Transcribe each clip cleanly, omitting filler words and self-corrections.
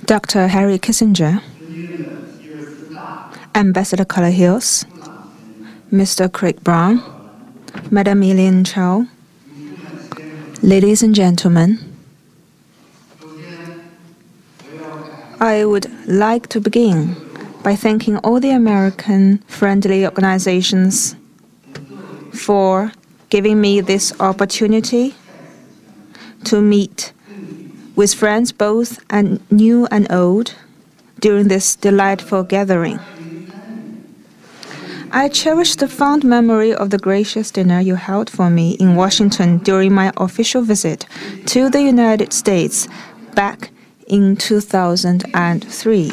Dr. Harry Kissinger, Ambassador Color Hills, Mr. Craig Brown, Madam Elaine Chow, ladies and gentlemen, I would like to begin by thanking all the American friendly organizations for giving me this opportunity to meet with friends both new and old during this delightful gathering. I cherish the fond memory of the gracious dinner you held for me in Washington during my official visit to the United States back in 2003.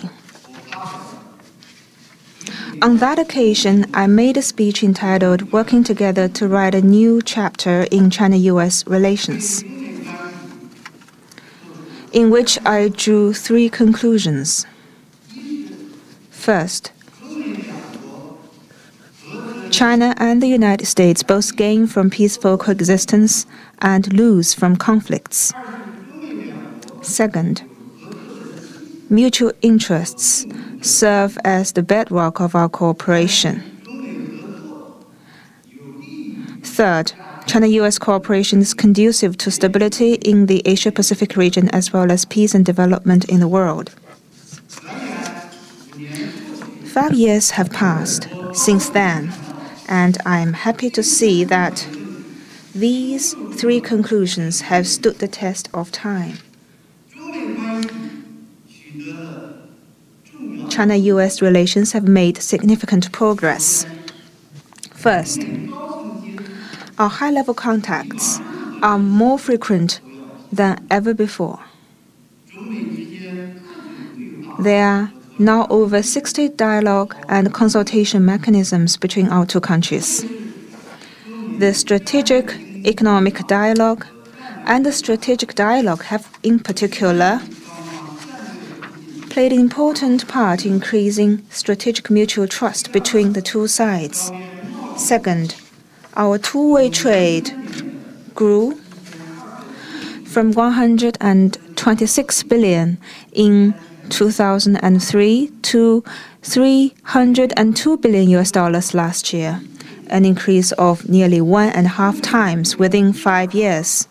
On that occasion, I made a speech entitled "Working Together to Write a New Chapter in China-U.S. Relations," in which I drew three conclusions. First, China and the United States both gain from peaceful coexistence and lose from conflicts. Second, mutual interests serve as the bedrock of our cooperation. Third, China-U.S. cooperation is conducive to stability in the Asia-Pacific region as well as peace and development in the world. 5 years have passed since then, and I am happy to see that these three conclusions have stood the test of time. China-U.S. relations have made significant progress. First, our high-level contacts are more frequent than ever before. There are now over 60 dialogue and consultation mechanisms between our two countries. The strategic economic dialogue and the strategic dialogue have, in particular, played an important part in increasing strategic mutual trust between the two sides. Second, our two-way trade grew from 126 billion in 2003 to $302 billion last year, an increase of nearly 1.5 times within 5 years.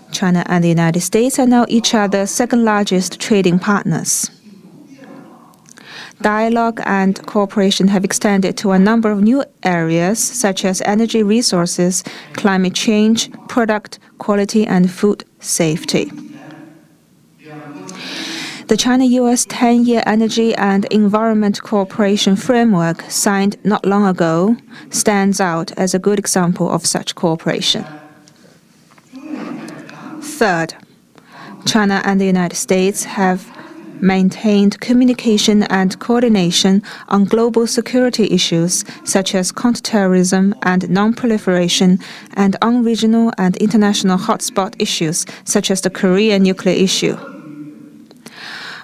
China and the United States are now each other's second-largest trading partners. Dialogue and cooperation have extended to a number of new areas, such as energy resources, climate change, product quality, and food safety. The China-U.S. 10-year energy and environment cooperation framework, signed not long ago, stands out as a good example of such cooperation. Third, China and the United States have maintained communication and coordination on global security issues such as counterterrorism and non-proliferation, and on regional and international hotspot issues such as the Korean nuclear issue.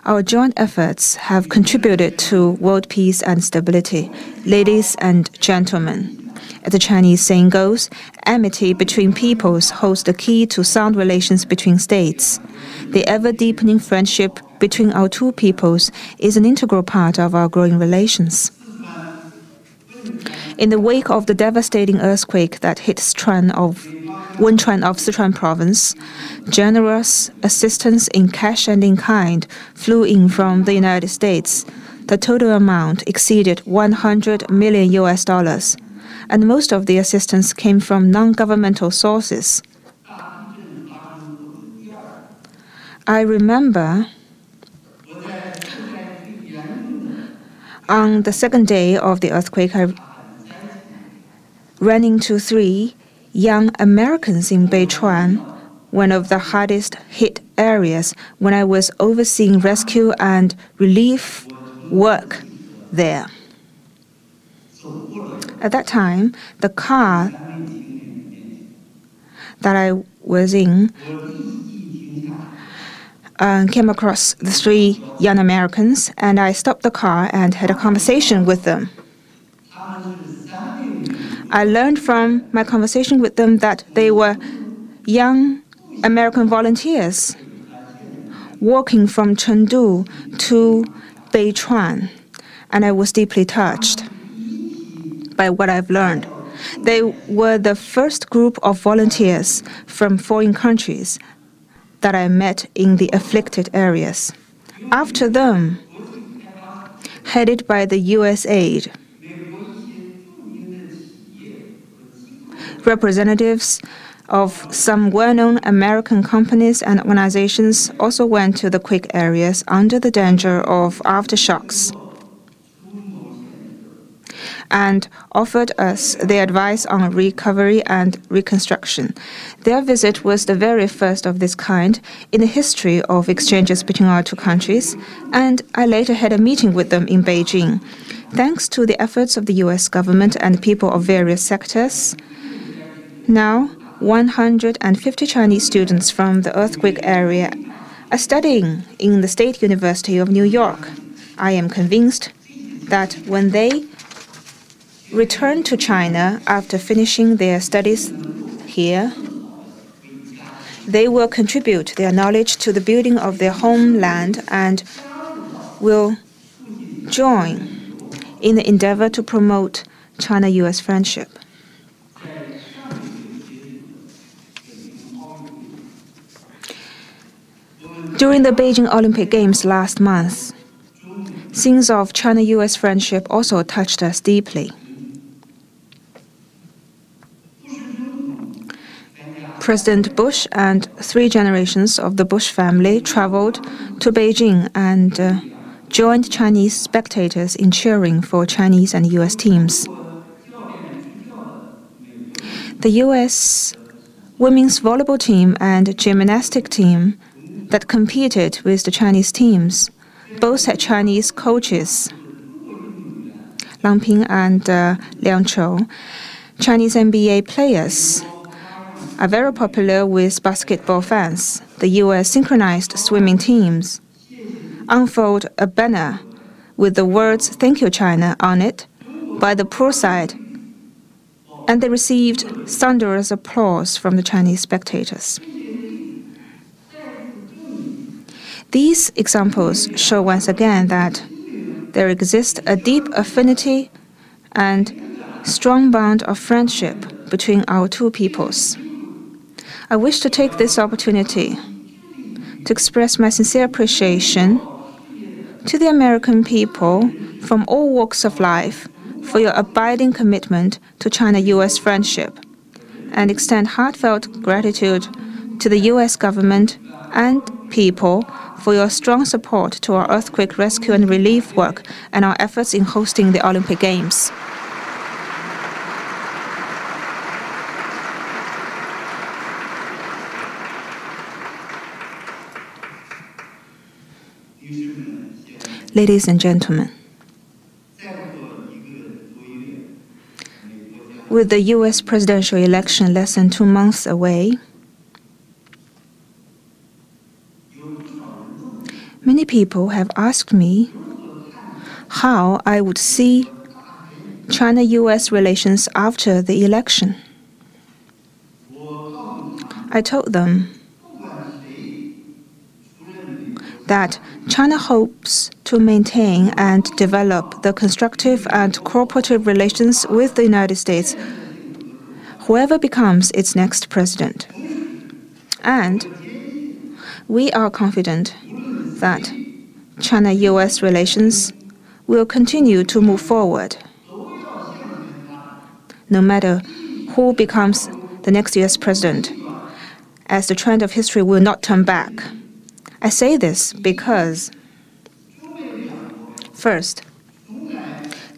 Our joint efforts have contributed to world peace and stability. Ladies and gentlemen, as the Chinese saying goes, amity between peoples holds the key to sound relations between states. The ever-deepening friendship between our two peoples is an integral part of our growing relations. In the wake of the devastating earthquake that hit Wenchuan of Sichuan province, generous assistance in cash and in kind flew in from the United States. The total amount exceeded $100 million, and most of the assistance came from non-governmental sources. I remember on the second day of the earthquake, I ran into 3 young Americans in Beichuan, one of the hardest hit areas, when I was overseeing rescue and relief work there. At that time, the car that I was in came across the 3 young Americans, and I stopped the car and had a conversation with them. I learned from my conversation with them that they were young American volunteers walking from Chengdu to Beichuan, and I was deeply touched by what I've learned. They were the first group of volunteers from foreign countries that I met in the afflicted areas. After them, headed by the U.S. aid, representatives of some well-known American companies and organizations also went to the quake areas under the danger of aftershocks and offered us their advice on recovery and reconstruction. Their visit was the very first of this kind in the history of exchanges between our two countries, and I later had a meeting with them in Beijing. Thanks to the efforts of the U.S. government and people of various sectors, now 150 Chinese students from the earthquake area are studying in the State University of New York. I am convinced that when they return to China after finishing their studies here, they will contribute their knowledge to the building of their homeland and will join in the endeavor to promote China-U.S. friendship. During the Beijing Olympic Games last month, scenes of China-U.S. friendship also touched us deeply. President Bush and 3 generations of the Bush family traveled to Beijing and joined Chinese spectators in cheering for Chinese and U.S. teams. The U.S. women's volleyball team and gymnastic team that competed with the Chinese teams both had Chinese coaches, Lang Ping and Liang Chou. Chinese NBA players are very popular with basketball fans. The U.S. synchronized swimming teams unfold a banner with the words "Thank you, China" on it by the poolside, and they received thunderous applause from the Chinese spectators. These examples show once again that there exists a deep affinity and strong bond of friendship between our two peoples. I wish to take this opportunity to express my sincere appreciation to the American people from all walks of life for your abiding commitment to China-U.S. friendship, and extend heartfelt gratitude to the U.S. government and people for your strong support to our earthquake rescue and relief work and our efforts in hosting the Olympic Games. Ladies and gentlemen, with the U.S. presidential election less than 2 months away, many people have asked me how I would see China-U.S. relations after the election. I told them that China hopes to maintain and develop the constructive and cooperative relations with the United States, whoever becomes its next president. And we are confident that China-U.S. relations will continue to move forward, no matter who becomes the next U.S. president, as the trend of history will not turn back. I say this because, first,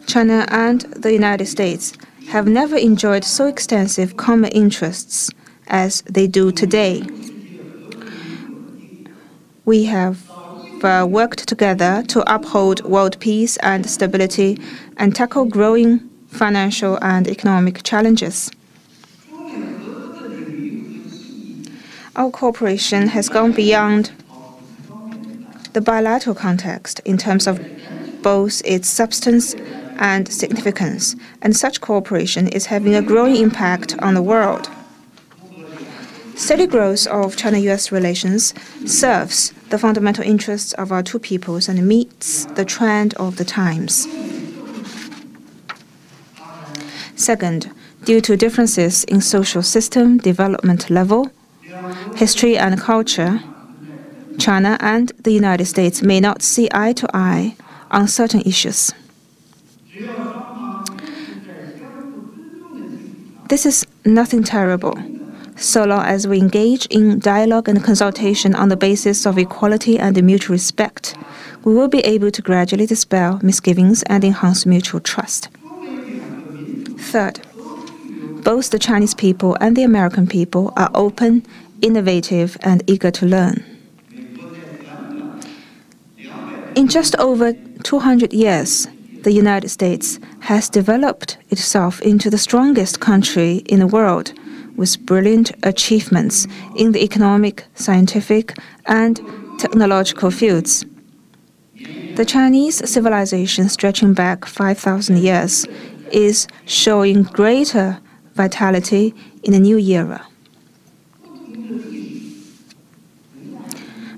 China and the United States have never enjoyed so extensive common interests as they do today. We have worked together to uphold world peace and stability and tackle growing financial and economic challenges. Our cooperation has gone beyond the bilateral context in terms of both its substance and significance, and such cooperation is having a growing impact on the world. Steady growth of China-U.S. relations serves the fundamental interests of our two peoples and meets the trend of the times. Second, due to differences in social system, development level, history and culture, China and the United States may not see eye to eye on certain issues. This is nothing terrible, so long as we engage in dialogue and consultation on the basis of equality and mutual respect. We will be able to gradually dispel misgivings and enhance mutual trust. Third, both the Chinese people and the American people are open, innovative, and eager to learn. In just over 200 years, the United States has developed itself into the strongest country in the world, with brilliant achievements in the economic, scientific, and technological fields. The Chinese civilization, stretching back 5,000 years, is showing greater vitality in a new era.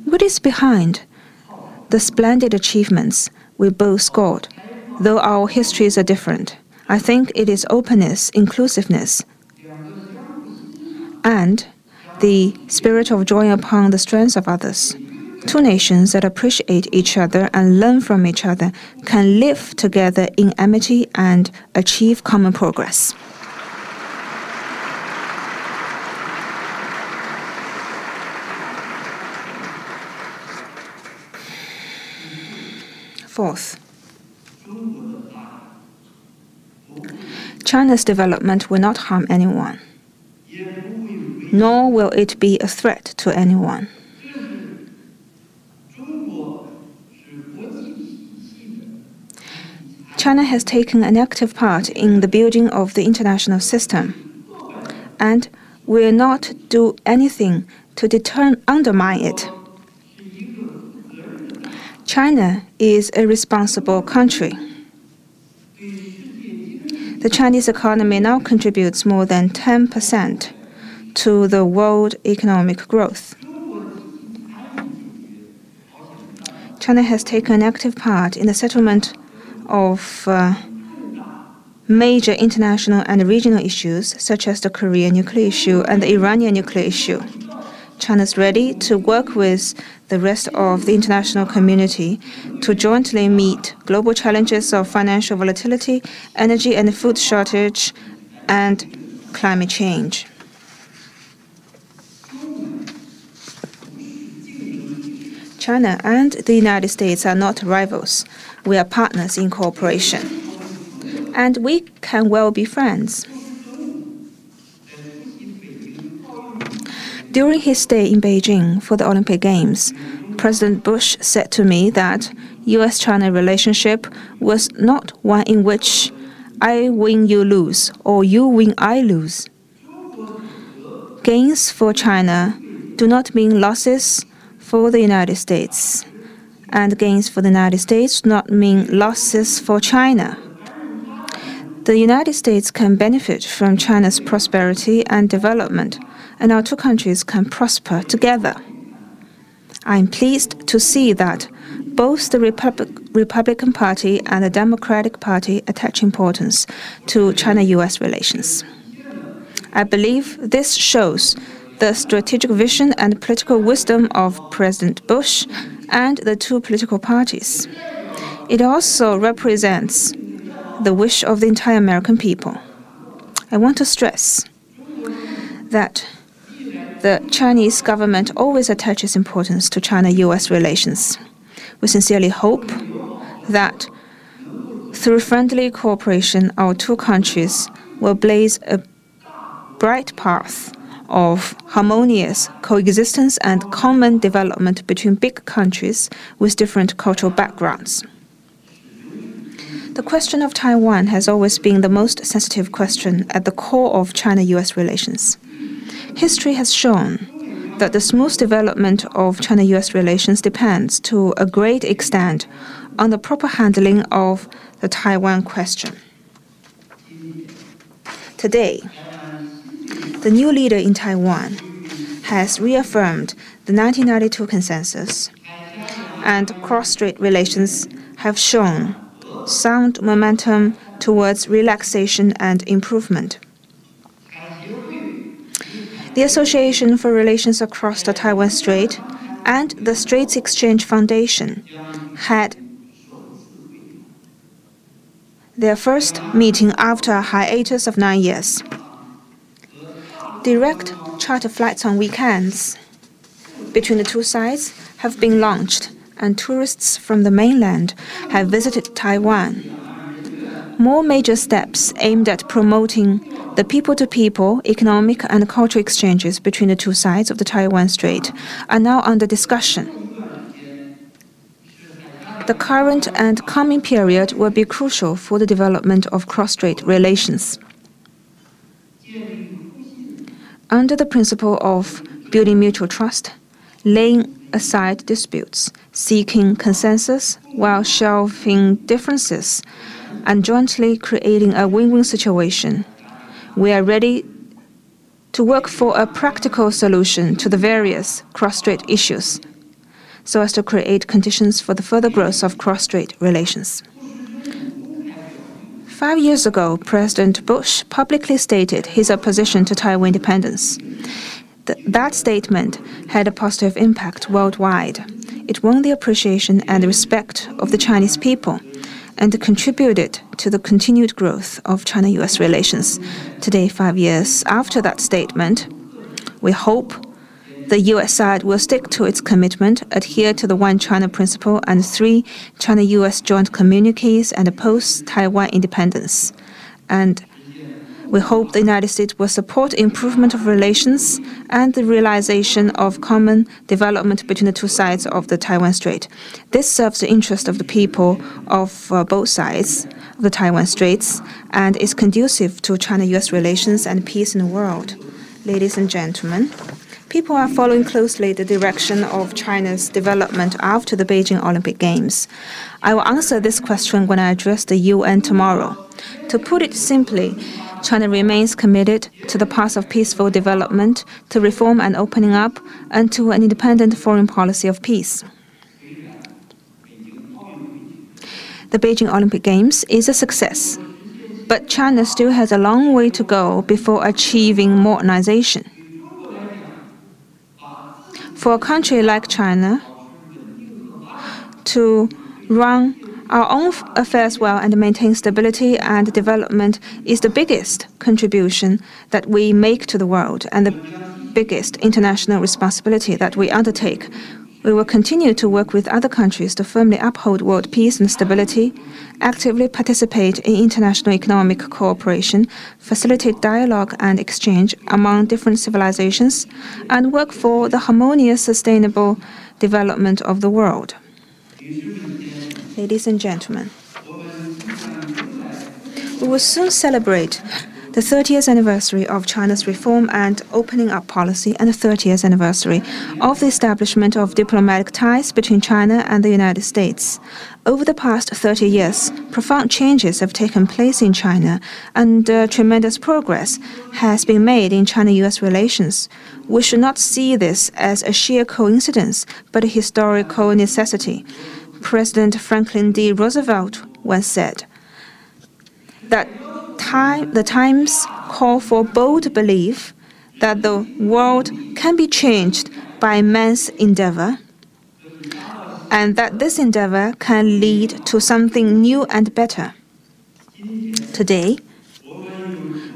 What is behind the splendid achievements we both scored, though our histories are different? I think it is openness, inclusiveness, and the spirit of drawing upon the strengths of others. Two nations that appreciate each other and learn from each other can live together in amity and achieve common progress. Fourth, China's development will not harm anyone, nor will it be a threat to anyone. China has taken an active part in the building of the international system and will not do anything to undermine it. China is a responsible country. The Chinese economy now contributes more than 10% to the world economic growth. China has taken an active part in the settlement of major international and regional issues, such as the Korean nuclear issue and the Iranian nuclear issue. China is ready to work with the rest of the international community to jointly meet global challenges of financial volatility, energy and food shortage, and climate change. China and the United States are not rivals. We are partners in cooperation, and we can well be friends. During his stay in Beijing for the Olympic Games, President Bush said to me that U.S.-China relationship was not one in which I win, you lose, or you win, I lose. Gains for China do not mean losses for the United States, and gains for the United States do not mean losses for China. The United States can benefit from China's prosperity and development, and our two countries can prosper together. I am pleased to see that both the Republican Party and the Democratic Party attach importance to China-U.S. relations. I believe this shows the strategic vision and political wisdom of President Bush and the two political parties. It also represents the wish of the entire American people. I want to stress that the Chinese government always attaches importance to China-U.S. relations. We sincerely hope that through friendly cooperation, our two countries will blaze a bright path of harmonious coexistence and common development between big countries with different cultural backgrounds. The question of Taiwan has always been the most sensitive question at the core of China-U.S. relations. History has shown that the smooth development of China-U.S. relations depends to a great extent on the proper handling of the Taiwan question. Today, the new leader in Taiwan has reaffirmed the 1992 consensus, and cross-strait relations have shown sound momentum towards relaxation and improvement. The Association for Relations Across the Taiwan Strait and the Straits Exchange Foundation had their first meeting after a hiatus of 9 years. Direct charter flights on weekends between the two sides have been launched, and tourists from the mainland have visited Taiwan. More major steps aimed at promoting the people-to-people economic and cultural exchanges between the two sides of the Taiwan Strait are now under discussion. The current and coming period will be crucial for the development of cross-strait relations. Under the principle of building mutual trust, laying aside disputes, seeking consensus while shelving differences, and jointly creating a win-win situation, we are ready to work for a practical solution to the various cross-strait issues, so as to create conditions for the further growth of cross-strait relations. 5 years ago, President Bush publicly stated his opposition to Taiwan independence. That statement had a positive impact worldwide. It won the appreciation and respect of the Chinese people and contributed to the continued growth of China-U.S. relations. Today, 5 years after that statement, we hope the U.S. side will stick to its commitment, adhere to the One China principle and 3 China-U.S. joint communiques, and oppose Taiwan independence. And we hope the United States will support improvement of relations and the realization of common development between the two sides of the Taiwan Strait. This serves the interest of the people of both sides of the Taiwan Straits and is conducive to China-U.S. relations and peace in the world. Ladies and gentlemen, people are following closely the direction of China's development after the Beijing Olympic Games. I will answer this question when I address the UN tomorrow. To put it simply, China remains committed to the path of peaceful development, to reform and opening up, and to an independent foreign policy of peace. The Beijing Olympic Games is a success, but China still has a long way to go before achieving modernization. For a country like China to run our own affairs well and maintain stability and development is the biggest contribution that we make to the world and the biggest international responsibility that we undertake. We will continue to work with other countries to firmly uphold world peace and stability, actively participate in international economic cooperation, facilitate dialogue and exchange among different civilizations, and work for the harmonious, sustainable development of the world. Ladies and gentlemen, we will soon celebrate the 30th anniversary of China's reform and opening up policy and the 30th anniversary of the establishment of diplomatic ties between China and the United States. Over the past 30 years, profound changes have taken place in China, and tremendous progress has been made in China-U.S. relations. We should not see this as a sheer coincidence, but a historical necessity. President Franklin D. Roosevelt once said that the times call for bold belief that the world can be changed by man's endeavor, and that this endeavor can lead to something new and better. Today,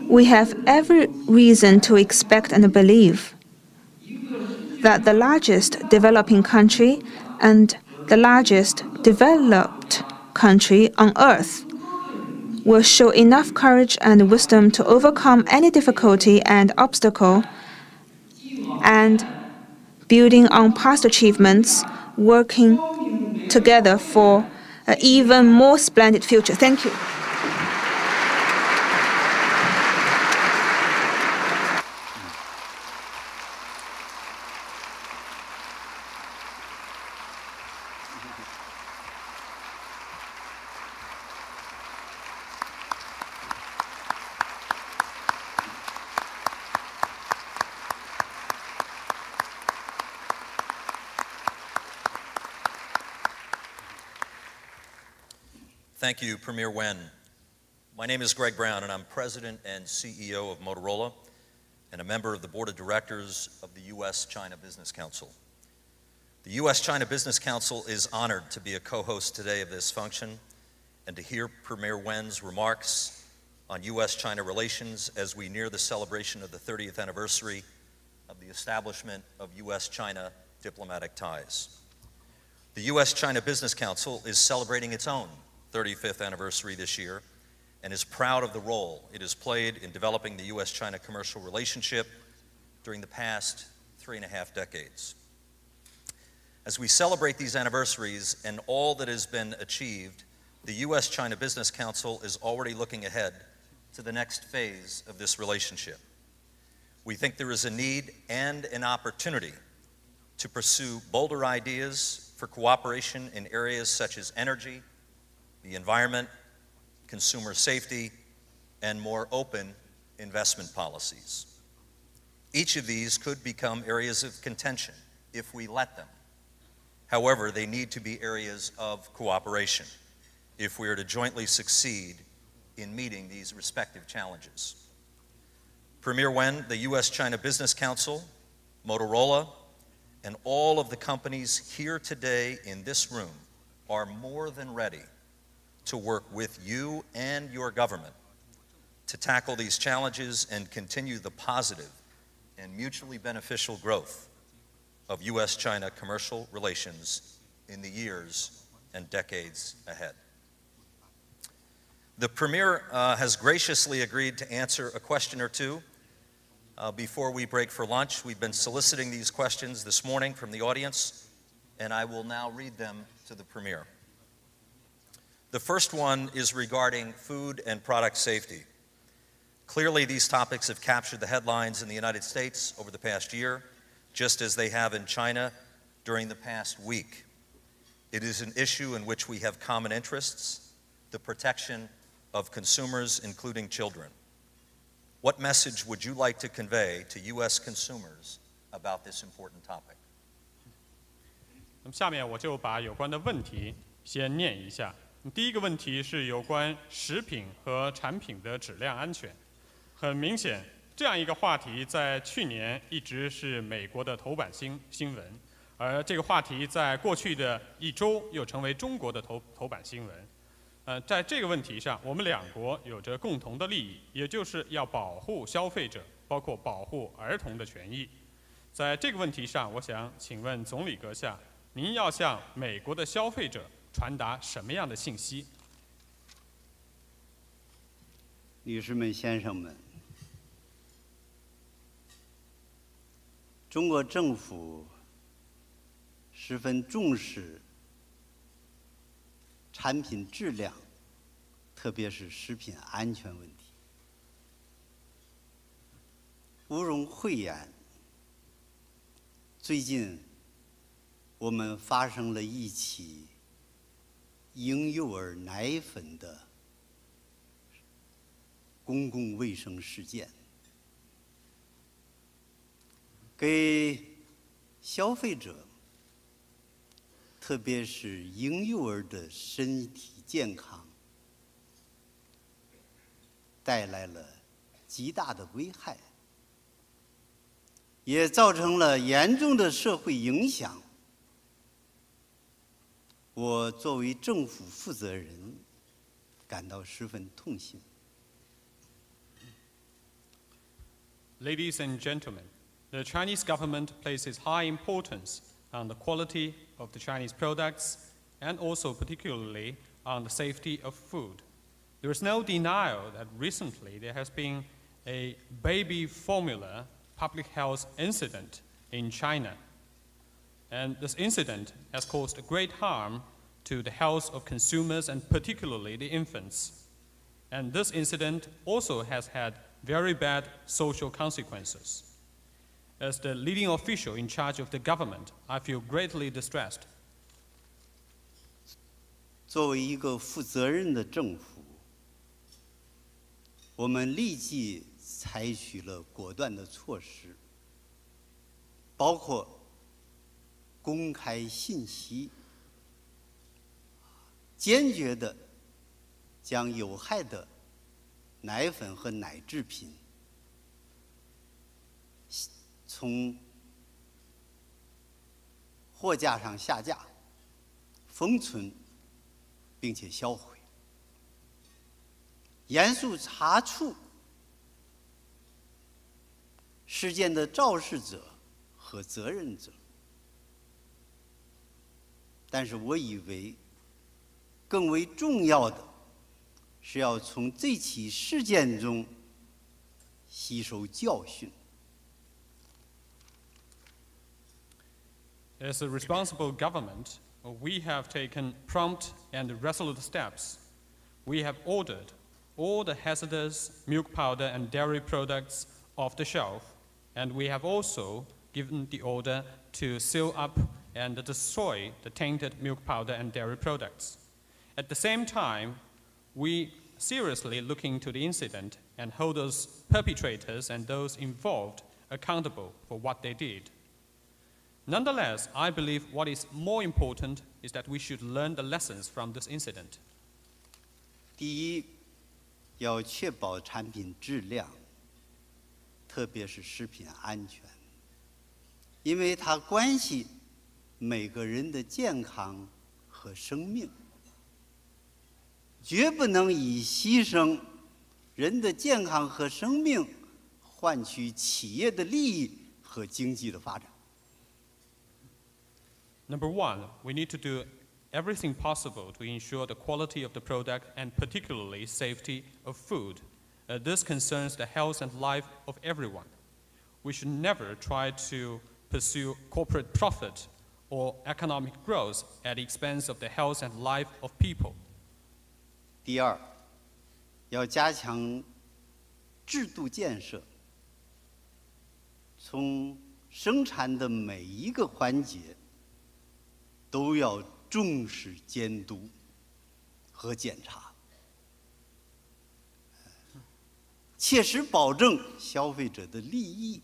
we have every reason to expect and believe that the largest developing country and the largest developed country on earth will show enough courage and wisdom to overcome any difficulty and obstacle, and building on past achievements, working together for an even more splendid future. Thank you. Thank you, Premier Wen. My name is Greg Brown, and I'm President and CEO of Motorola and a member of the Board of Directors of the U.S.-China Business Council. The U.S.-China Business Council is honored to be a co-host today of this function and to hear Premier Wen's remarks on U.S.-China relations as we near the celebration of the 30th anniversary of the establishment of U.S.-China diplomatic ties. The U.S.-China Business Council is celebrating its own 35th anniversary this year and is proud of the role it has played in developing the U.S.-China commercial relationship during the past 3.5 decades. As we celebrate these anniversaries and all that has been achieved, the U.S.-China Business Council is already looking ahead to the next phase of this relationship. We think there is a need and an opportunity to pursue bolder ideas for cooperation in areas such as energy, the environment, consumer safety, and more open investment policies. Each of these could become areas of contention if we let them. However, they need to be areas of cooperation if we are to jointly succeed in meeting these respective challenges. Premier Wen, the U.S.-China Business Council, Motorola, and all of the companies here today in this room are more than ready to work with you and your government to tackle these challenges and continue the positive and mutually beneficial growth of U.S.-China commercial relations in the years and decades ahead. The Premier has graciously agreed to answer a question or two before we break for lunch. We've been soliciting these questions this morning from the audience, and I will now read them to the Premier. The first one is regarding food and product safety. Clearly, these topics have captured the headlines in the United States over the past year, just as they have in China during the past week. It is an issue in which we have common interests, the protection of consumers, including children. What message would you like to convey to U.S. consumers about this important topic? 那么下面我就把有关的问题先念一下。第一个问题是有关食品和产品的质量安全。很明显，这样一个话题在去年一直是美国的头版新闻，而这个话题在过去的一周又成为中国的头版新闻。在这个问题上，我们两国有着共同的利益，也就是要保护消费者，包括保护儿童的权益。在这个问题上，我想请问总理阁下，您要向美国的消费者传达什么样的信息？女士们、先生们，中国政府十分重视产品质量，特别是食品安全问题。毋庸讳言，最近我们发生了一起婴幼儿奶粉的公共卫生事件，给消费者，特别是婴幼儿的身体健康带来了极大的危害，也造成了严重的社会影响。我作为政府负责人，感到十分痛心。Ladies and gentlemen, the Chinese government places high importance on the quality of the Chinese products and also particularly on the safety of food. There is no denial that recently there has been a baby formula public health incident in China. And this incident has caused great harm to the health of consumers and particularly the infants. And this incident also has had very bad social consequences. As the leading official in charge of the government, I feel greatly distressed. 作为一个负责任的政府，我们立即采取了果断的措施，包括公开信息，坚决地将有害的奶粉和奶制品从货架上下架、封存，并且销毁，严肃查处事件的肇事者和责任者。但是我以为，更为重要的是要从这起事件中吸收教训。As a responsible government, we have taken prompt and resolute steps. We have ordered all the hazardous milk powder and dairy products off the shelf, and we have also given the order to seal up and destroy the tainted milk powder and dairy products. At the same time, we seriously look into the incident and hold those perpetrators and those involved accountable for what they did. Nonetheless, I believe what is more important is that we should learn the lessons from this incident. 第一，要确保产品质量，特别是食品安全，因为它关系每个人的健康和生命，绝不能以牺牲人的健康和生命换取企业的利益和经济的发展。Number one, we need to do everything possible to ensure the quality of the product and particularly safety of food. This concerns the health and life of everyone. We should never try to pursue corporate profit or economic growth at the expense of the health and life of people. 第二，要加强制度建设，从生产的每一个环节都要重视监督和检查，切实保证消费者的利益。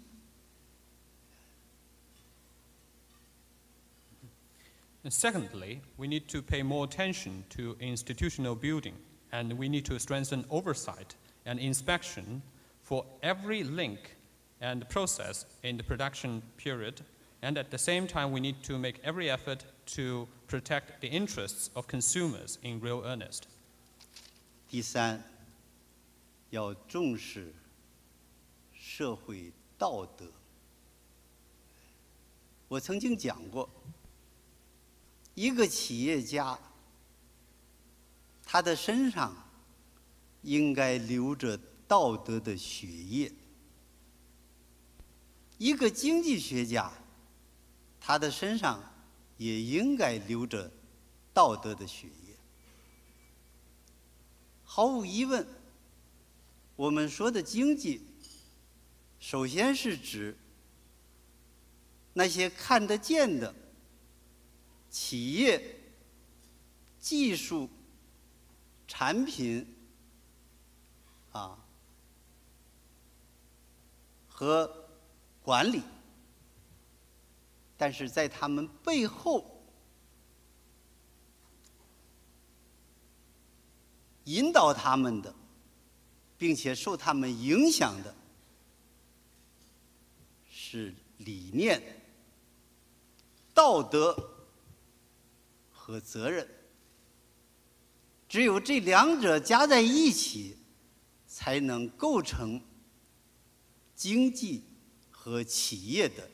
And secondly, we need to pay more attention to institutional building, and we need to strengthen oversight and inspection for every link and process in the production period. And at the same time, we need to make every effort to protect the interests of consumers in real earnest. 第三，要重视社会道德。我曾经讲过，一个企业家，他的身上应该流着道德的血液；一个经济学家，他的身上也应该流着道德的血液。毫无疑问，我们说的经济，首先是指那些看得见的企业、技术、产品和管理，但是在他们背后引导他们的，并且受他们影响的是理念、道德和责任。只有这两者加在一起，才能构成经济和企业的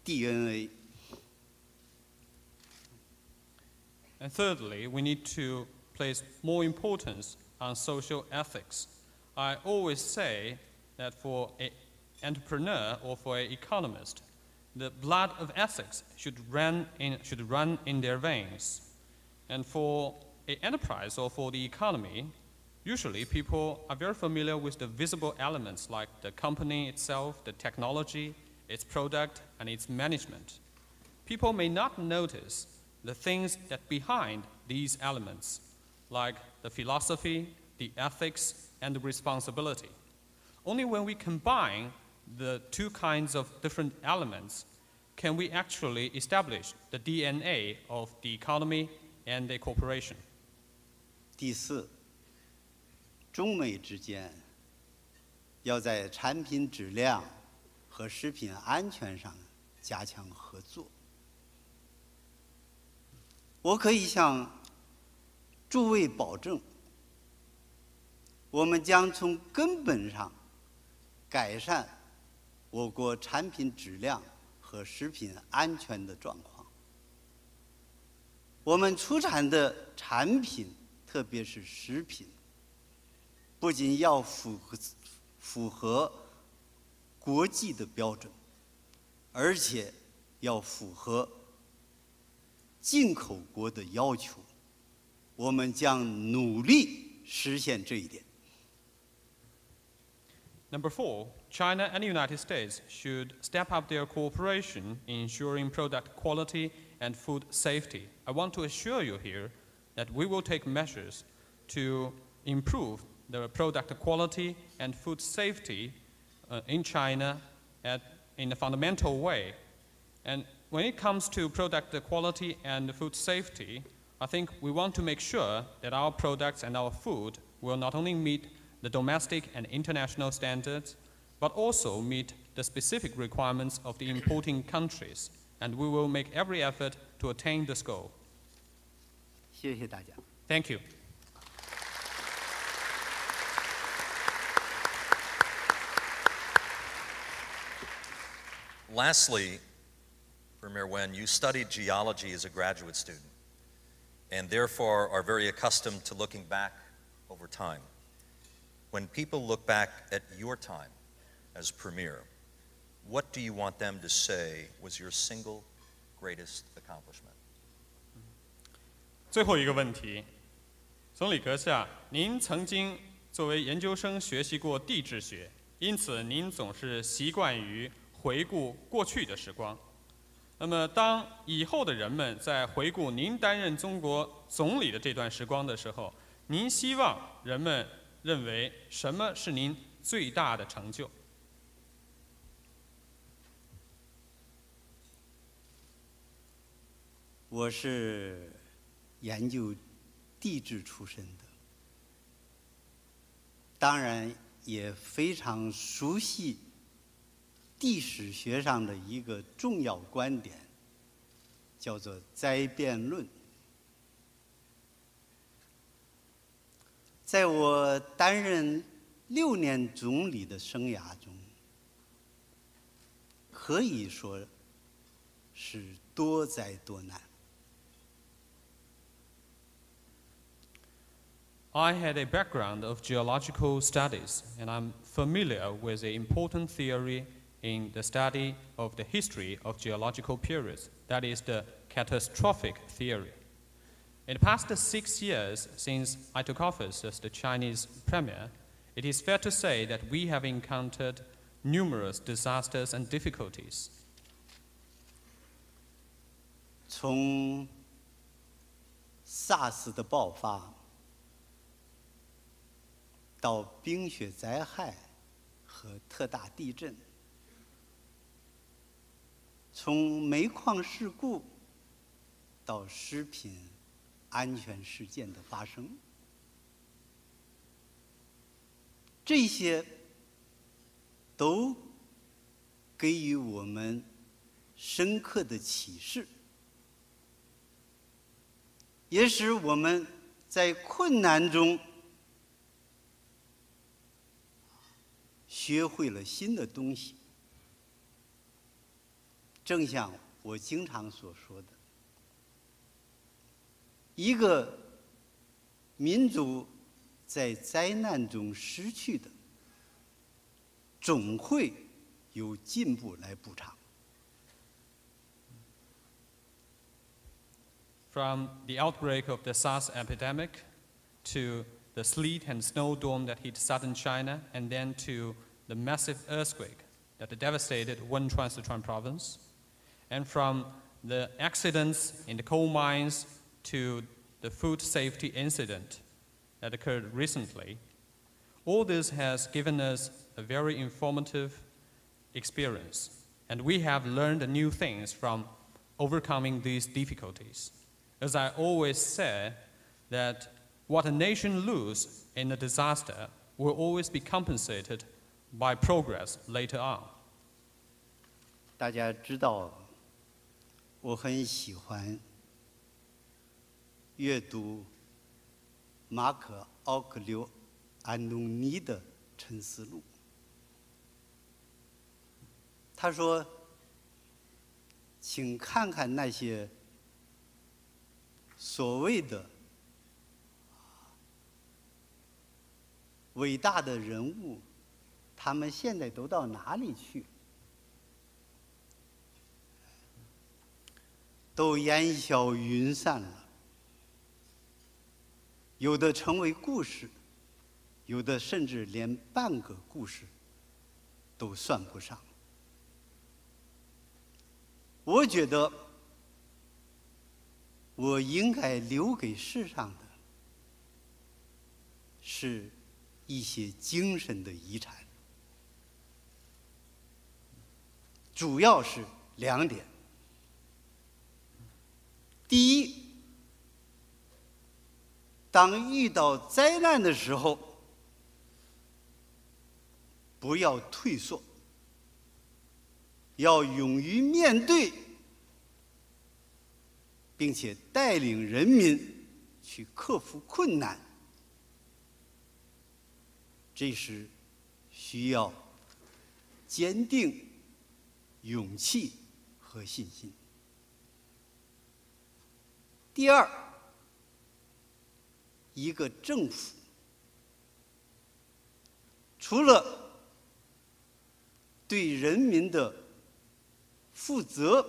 DNA。 And thirdly, we need to place more importance on social ethics. I always say that for an entrepreneur or for an economist, the blood of ethics should run in their veins. And for an enterprise or for the economy, usually people are very familiar with the visible elements like the company itself, the technology, its product, and its management. People may not notice the things that behind these elements, like the philosophy, the ethics, and the responsibility. Only when we combine the two kinds of different elements can we actually establish the DNA of the economy and the corporation. 第四，中美之间要在产品质量和食品安全上加强合作。我可以向诸位保证，我们将从根本上改善我国产品质量和食品安全的状况。我们出产的产品，特别是食品，不仅要符合国际的标准，而且要符合进口国的要求。我们将努力实现这一点。Number 4, China and the United States should step up their cooperation in ensuring product quality and food safety. I want to assure you here that we will take measures to improve the product quality and food safety in China in a fundamental way. And when it comes to product quality and food safety, I think we want to make sure that our products and our food will not only meet the domestic and international standards, but also meet the specific requirements of the importing countries. And we will make every effort to attain this goal. 谢谢大家。 Thank you. Lastly, Premier Wen, you studied geology as a graduate student and therefore are very accustomed to looking back over time. When people look back at your time as Premier, what do you want them to say was your single greatest accomplishment? 最后一个问题，总理阁下，您曾经作为研究生学习过地质学，因此您总是习惯于回顾过去的时光。那么，当以后的人们在回顾您担任中国总理的这段时光的时候，您希望人们认为什么是您最大的成就？我是研究地质出身的，当然也非常熟悉地史学上的一个重要观点，叫做灾变论。在我担任6年总理的生涯中，可以说是多灾多难。 I had a background of geological studies, and I'm familiar with an important theory in the study of the history of geological periods, that is the catastrophic theory. In the past 6 years since I took office as the Chinese Premier, it is fair to say that we have encountered numerous disasters and difficulties. 从 SARS 的爆发， 到冰雪灾害和特大地震，从煤矿事故到食品安全事件的发生，这些都给予我们深刻的启示，也使我们在困难中 学会了新的东西，正像我经常所说的，一个民族在灾难中失去的，总会有进步来补偿。 From the outbreak of the SARS epidemic to the sleet and snow storm that hit southern China, and then to the massive earthquake that devastated Wenchuan Sichuan province, and from the accidents in the coal mines to the food safety incident that occurred recently, all this has given us a very informative experience, and we have learned new things from overcoming these difficulties. As I always say, that What a nation loses in a disaster will always be compensated by progress later on. 大家知道，我很喜欢阅读马可·奥克留安东尼的《沉思录》。他说：“请看看那些所谓的伟大的人物，他们现在都到哪里去？都烟消云散了。有的成为故事，有的甚至连半个故事都算不上。我觉得，我应该留给世上的是一些精神的遗产，主要是2点。第一，当遇到灾难的时候，不要退缩，要勇于面对，并且带领人民去克服困难。这是需要坚定、勇气和信心。第二，一个政府除了对人民的负责、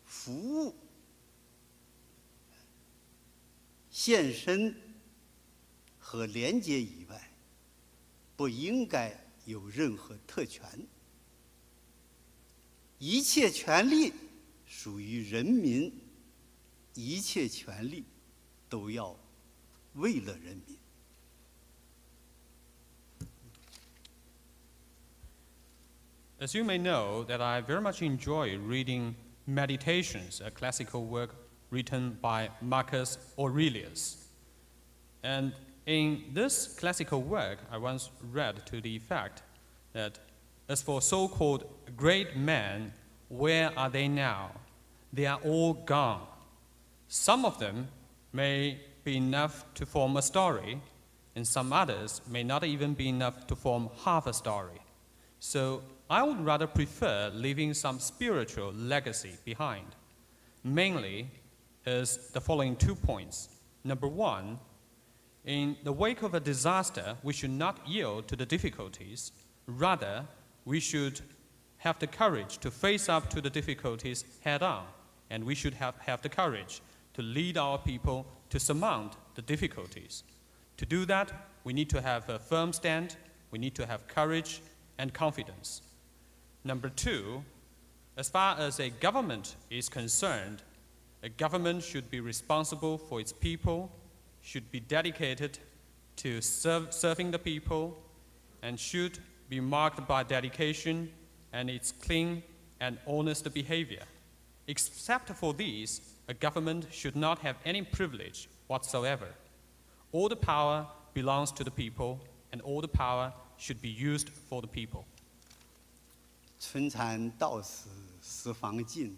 服务、献身和廉洁以外，不应该有任何特权。一切权利属于人民，一切权利都要为了人民。As you may know, that I very much enjoy reading Meditations, a classical work written by Marcus Aurelius. And in this classical work, I once read to the effect that as for so-called great men, where are they now? They are all gone. Some of them may be enough to form a story, and some others may not even be enough to form half a story. So I would rather prefer leaving some spiritual legacy behind. Mainly is the following 2 points. Number one, in the wake of a disaster, we should not yield to the difficulties. Rather, we should have the courage to face up to the difficulties head on. And we should have the courage to lead our people to surmount the difficulties. To do that, we need to have a firm stand, we need to have courage and confidence. Number two, as far as a government is concerned, a government should be responsible for its people, should be dedicated to serving the people, and should be marked by dedication and its clean and honest behavior. Except for these, a government should not have any privilege whatsoever. All the power belongs to the people, and all the power should be used for the people. 春蚕到死丝方尽，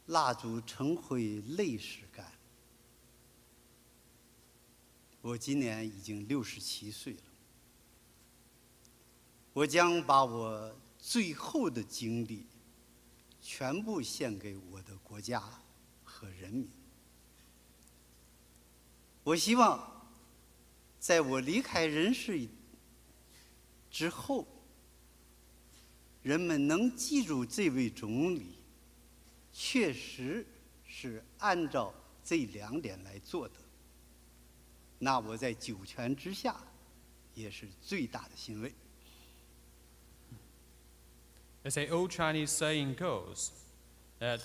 蜡烛成灰泪始干。我今年已经67岁了，我将把我最后的精力全部献给我的国家和人民。我希望在我离开人世之后，人们能记住这位总理确实是按照这2点来做的，那我在9泉之下也是最大的欣慰。As an old Chinese saying goes, that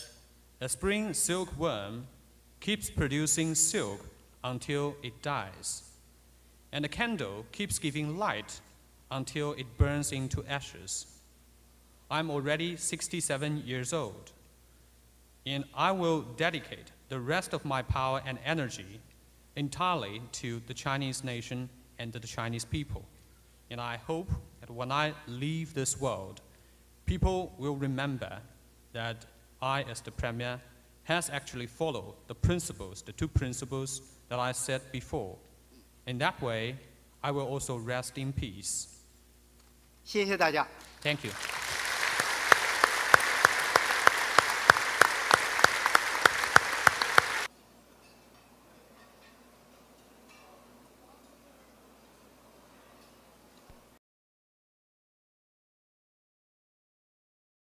a spring silkworm keeps producing silk until it dies, and a candle keeps giving light until it burns into ashes. I'm already 67 years old. And I will dedicate the rest of my power and energy entirely to the Chinese nation and to the Chinese people. And I hope that when I leave this world, people will remember that I, as the Premier, has actually followed the principles, the two principles that I said before. In that way, I will also rest in peace. 谢谢大家。 Thank you.